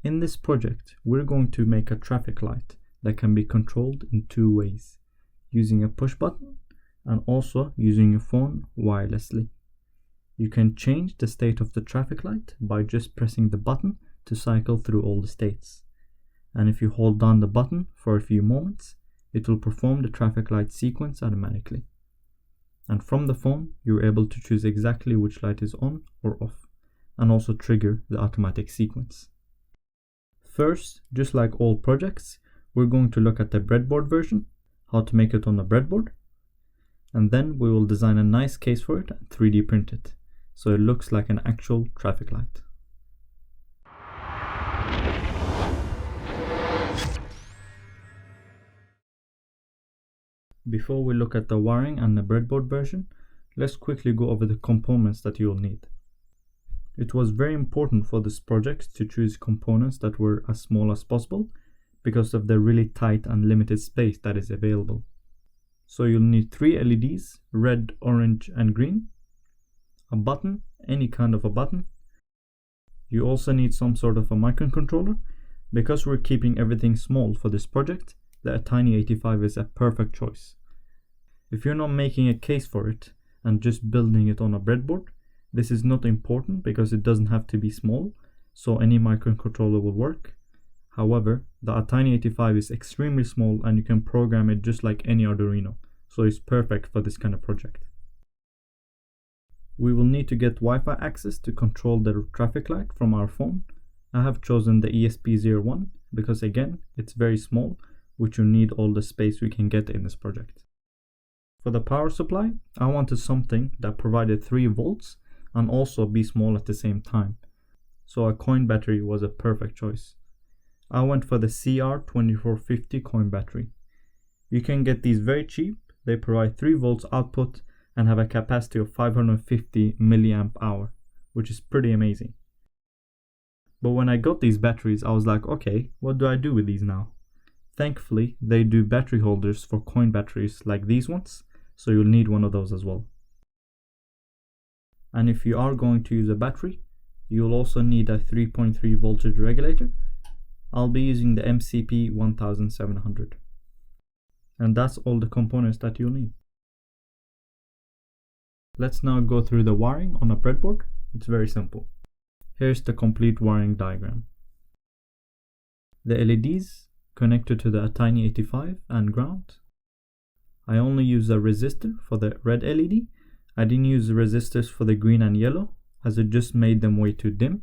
In this project, we're going to make a traffic light that can be controlled in two ways, using a push button and also using your phone wirelessly. You can change the state of the traffic light by just pressing the button to cycle through all the states. And if you hold down the button for a few moments, it will perform the traffic light sequence automatically. And from the phone, you're able to choose exactly which light is on or off, and also trigger the automatic sequence. First, just like all projects, we're going to look at the breadboard version, how to make it on a breadboard, and then we will design a nice case for it and 3D print it, so it looks like an actual traffic light. Before we look at the wiring and the breadboard version, let's quickly go over the components that you'll need. It was very important for this project to choose components that were as small as possible because of the really tight and limited space that is available. So you'll need 3 LEDs, red, orange and green, a button, any kind of a button. You also need some sort of a microcontroller. Because we're keeping everything small for this project, the Tiny85 is a perfect choice. If you're not making a case for it and just building it on a breadboard, this is not important because it doesn't have to be small, so any microcontroller will work. However, the Tiny85 is extremely small and you can program it just like any Arduino, so it's perfect for this kind of project. We will need to get Wi-Fi access to control the traffic light from our phone. I have chosen the ESP01 because again, it's very small, which will need all the space we can get in this project. For the power supply, I wanted something that provided 3 volts and also be small at the same time, so a coin battery was a perfect choice. I went for the CR2450 coin battery. You can get these very cheap. They provide 3 volts output and have a capacity of 550 milliamp hour, which is pretty amazing. But when I got these batteries, I was like, okay, what do I do with these now? Thankfully, they do battery holders for coin batteries like these ones, so you'll need one of those as well. And if you are going to use a battery, you'll also need a 3.3 voltage regulator. I'll be using the MCP 1700. And that's all the components that you'll need. Let's now go through the wiring on a breadboard. It's very simple. Here's the complete wiring diagram. The LEDs connected to the Tiny85 and ground. I only use a resistor for the red LED. I didn't use resistors for the green and yellow as it just made them way too dim.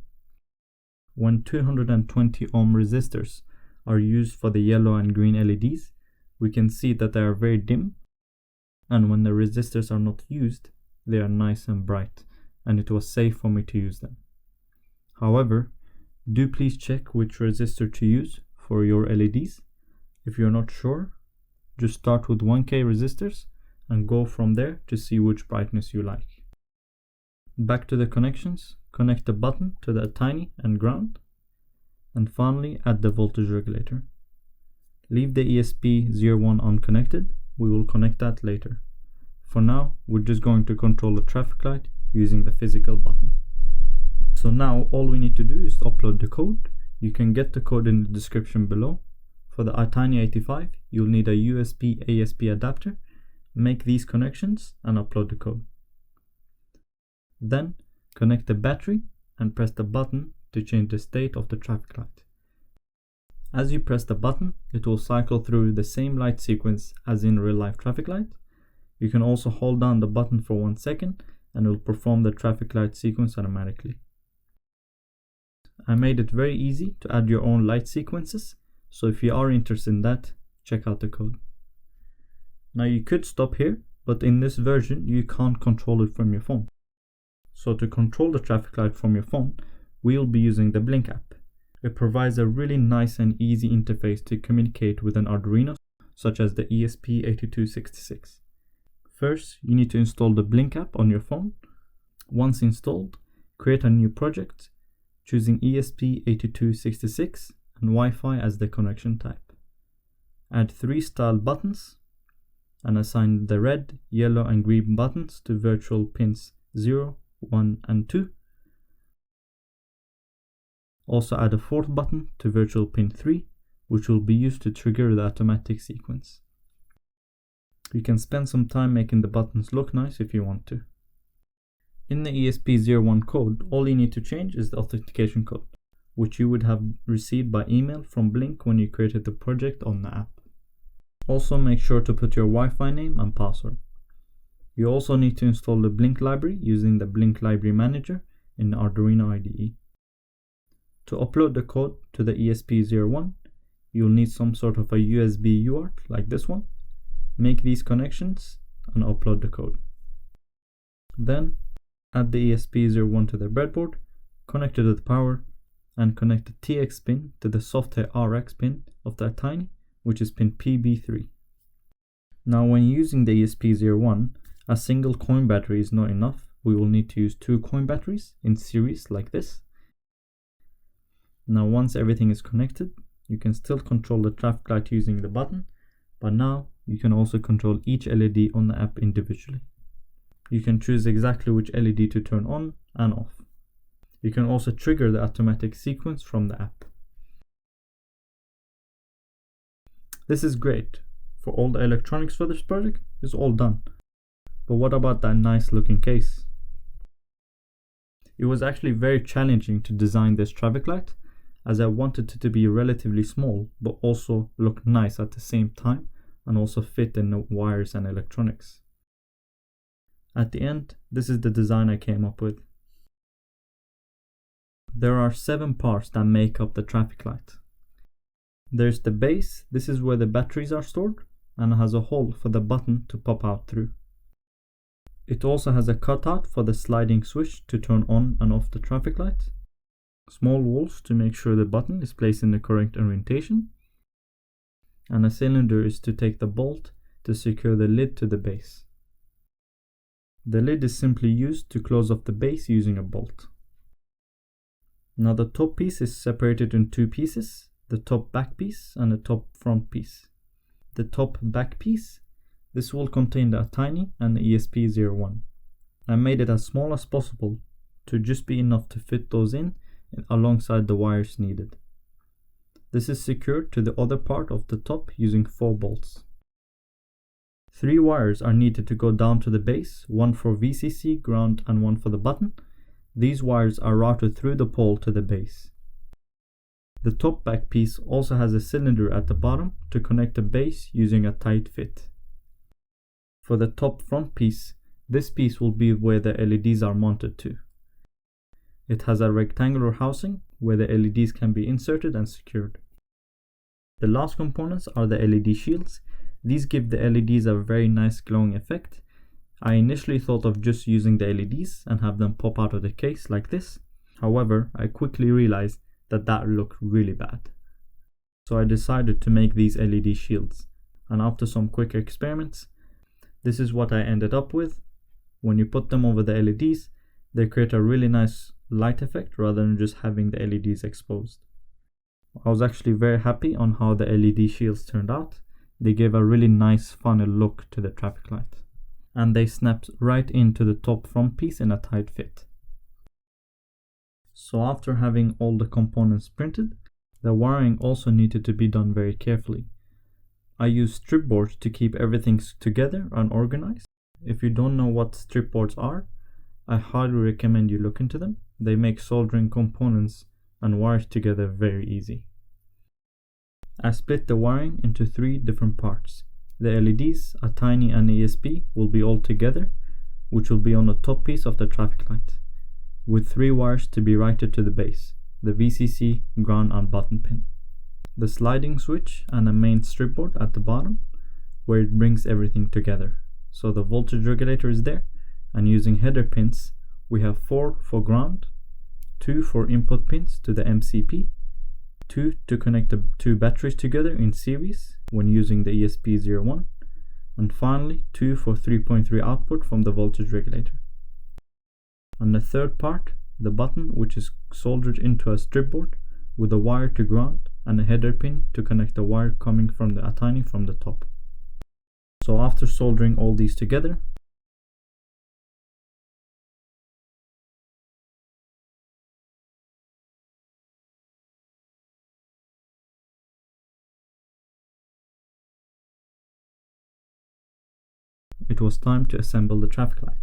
When 220 ohm resistors are used for the yellow and green LEDs, we can see that they are very dim, and when the resistors are not used, they are nice and bright, and it was safe for me to use them. However, do please check which resistor to use for your LEDs. If you're not sure, just start with 1K resistors and go from there to see which brightness you like. Back to the connections, connect the button to the Tiny and ground, and finally add the voltage regulator. Leave the ESP01 unconnected, we will connect that later. For now, we're just going to control the traffic light using the physical button. So now all we need to do is upload the code. You can get the code in the description below. For the Tiny85, you'll need a USB ASP adapter. Make these connections and upload the code. Then connect the battery and press the button to change the state of the traffic light. As you press the button, it will cycle through the same light sequence as in real life traffic light. You can also hold down the button for 1 second and it will perform the traffic light sequence automatically. I made it very easy to add your own light sequences, so if you are interested in that, check out the code. Now you could stop here, but in this version you can't control it from your phone. So to control the traffic light from your phone, we'll be using the Blink app. It provides a really nice and easy interface to communicate with an Arduino, such as the ESP8266. First, you need to install the Blink app on your phone. Once installed, create a new project, choosing ESP8266 and Wi-Fi as the connection type. Add 3 style buttons and assign the red, yellow and green buttons to virtual pins 0, 1 and 2. Also add a fourth button to virtual pin 3, which will be used to trigger the automatic sequence. You can spend some time making the buttons look nice if you want to. In the ESP01 code, all you need to change is the authentication code, which you would have received by email from Blink when you created the project on the app. Also make sure to put your Wi-Fi name and password. You also need to install the Blink library using the Blink Library Manager in the Arduino IDE. To upload the code to the ESP01, you'll need some sort of a USB UART like this one. Make these connections and upload the code. Then add the ESP01 to the breadboard, connect it to the power, and connect the TX pin to the software RX pin of the Tiny, which is pin PB3. Now when using the ESP01, a single coin battery is not enough. We will need to use 2 coin batteries in series like this. Now once everything is connected, you can still control the traffic light using the button, but now you can also control each LED on the app individually. You can choose exactly which LED to turn on and off. You can also trigger the automatic sequence from the app. This is great. For all the electronics for this project, it's all done. But what about that nice looking case? It was actually very challenging to design this traffic light, as I wanted it to be relatively small but also look nice at the same time and also fit in the wires and electronics. At the end, this is the design I came up with. There are 7 parts that make up the traffic light. There's the base. This is where the batteries are stored and has a hole for the button to pop out through. It also has a cutout for the sliding switch to turn on and off the traffic light, small holes to make sure the button is placed in the correct orientation, and a cylinder is to take the bolt to secure the lid to the base. The lid is simply used to close off the base using a bolt. Now the top piece is separated in 2 pieces, the top back piece and the top front piece. The top back piece, this will contain the Tiny and the ESP01. I made it as small as possible to just be enough to fit those in alongside the wires needed. This is secured to the other part of the top using 4 bolts. 3 wires are needed to go down to the base, 1 for VCC, ground and 1 for the button. These wires are routed through the pole to the base. The top back piece also has a cylinder at the bottom to connect the base using a tight fit. For the top front piece, this piece will be where the LEDs are mounted to. It has a rectangular housing where the LEDs can be inserted and secured. The last components are the LED shields. These give the LEDs a very nice glowing effect. I initially thought of just using the LEDs and have them pop out of the case like this. However, I quickly realized that looked really bad. So I decided to make these LED shields, and after some quick experiments, this is what I ended up with. When you put them over the LEDs, they create a really nice light effect rather than just having the LEDs exposed. I was actually very happy on how the LED shields turned out. They gave a really nice funnel look to the traffic light, and they snapped right into the top front piece in a tight fit. So after having all the components printed, the wiring also needed to be done very carefully. I used strip boards to keep everything together and organized. If you don't know what strip boards are, I highly recommend you look into them. They make soldering components and wires together very easy. I split the wiring into 3 different parts. The LEDs, a Tiny and ESP will be all together, which will be on the top piece of the traffic light, with 3 wires to be routed to the base, the VCC, ground and button pin. The sliding switch and a main strip board at the bottom, where it brings everything together. So the voltage regulator is there, and using header pins, we have 4 for ground, 2 for input pins to the MCP, 2 to connect the 2 batteries together in series when using the ESP01, and finally 2 for 3.3 output from the voltage regulator. And the third part, the button, which is soldered into a strip board with a wire to ground and a header pin to connect the wire coming from the Tiny from the top. So after soldering all these together, it was time to assemble the traffic light.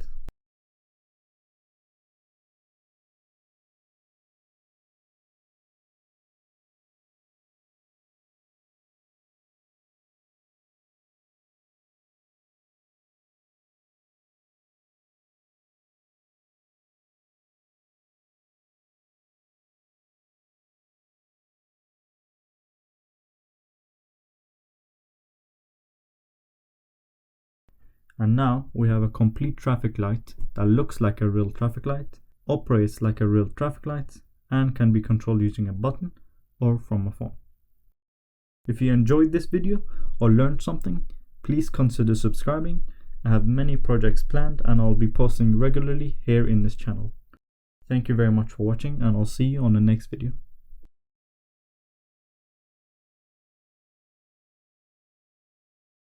And now we have a complete traffic light that looks like a real traffic light, operates like a real traffic light, and can be controlled using a button or from a phone. If you enjoyed this video or learned something, please consider subscribing. I have many projects planned and I'll be posting regularly here in this channel. Thank you very much for watching, and I'll see you on the next video.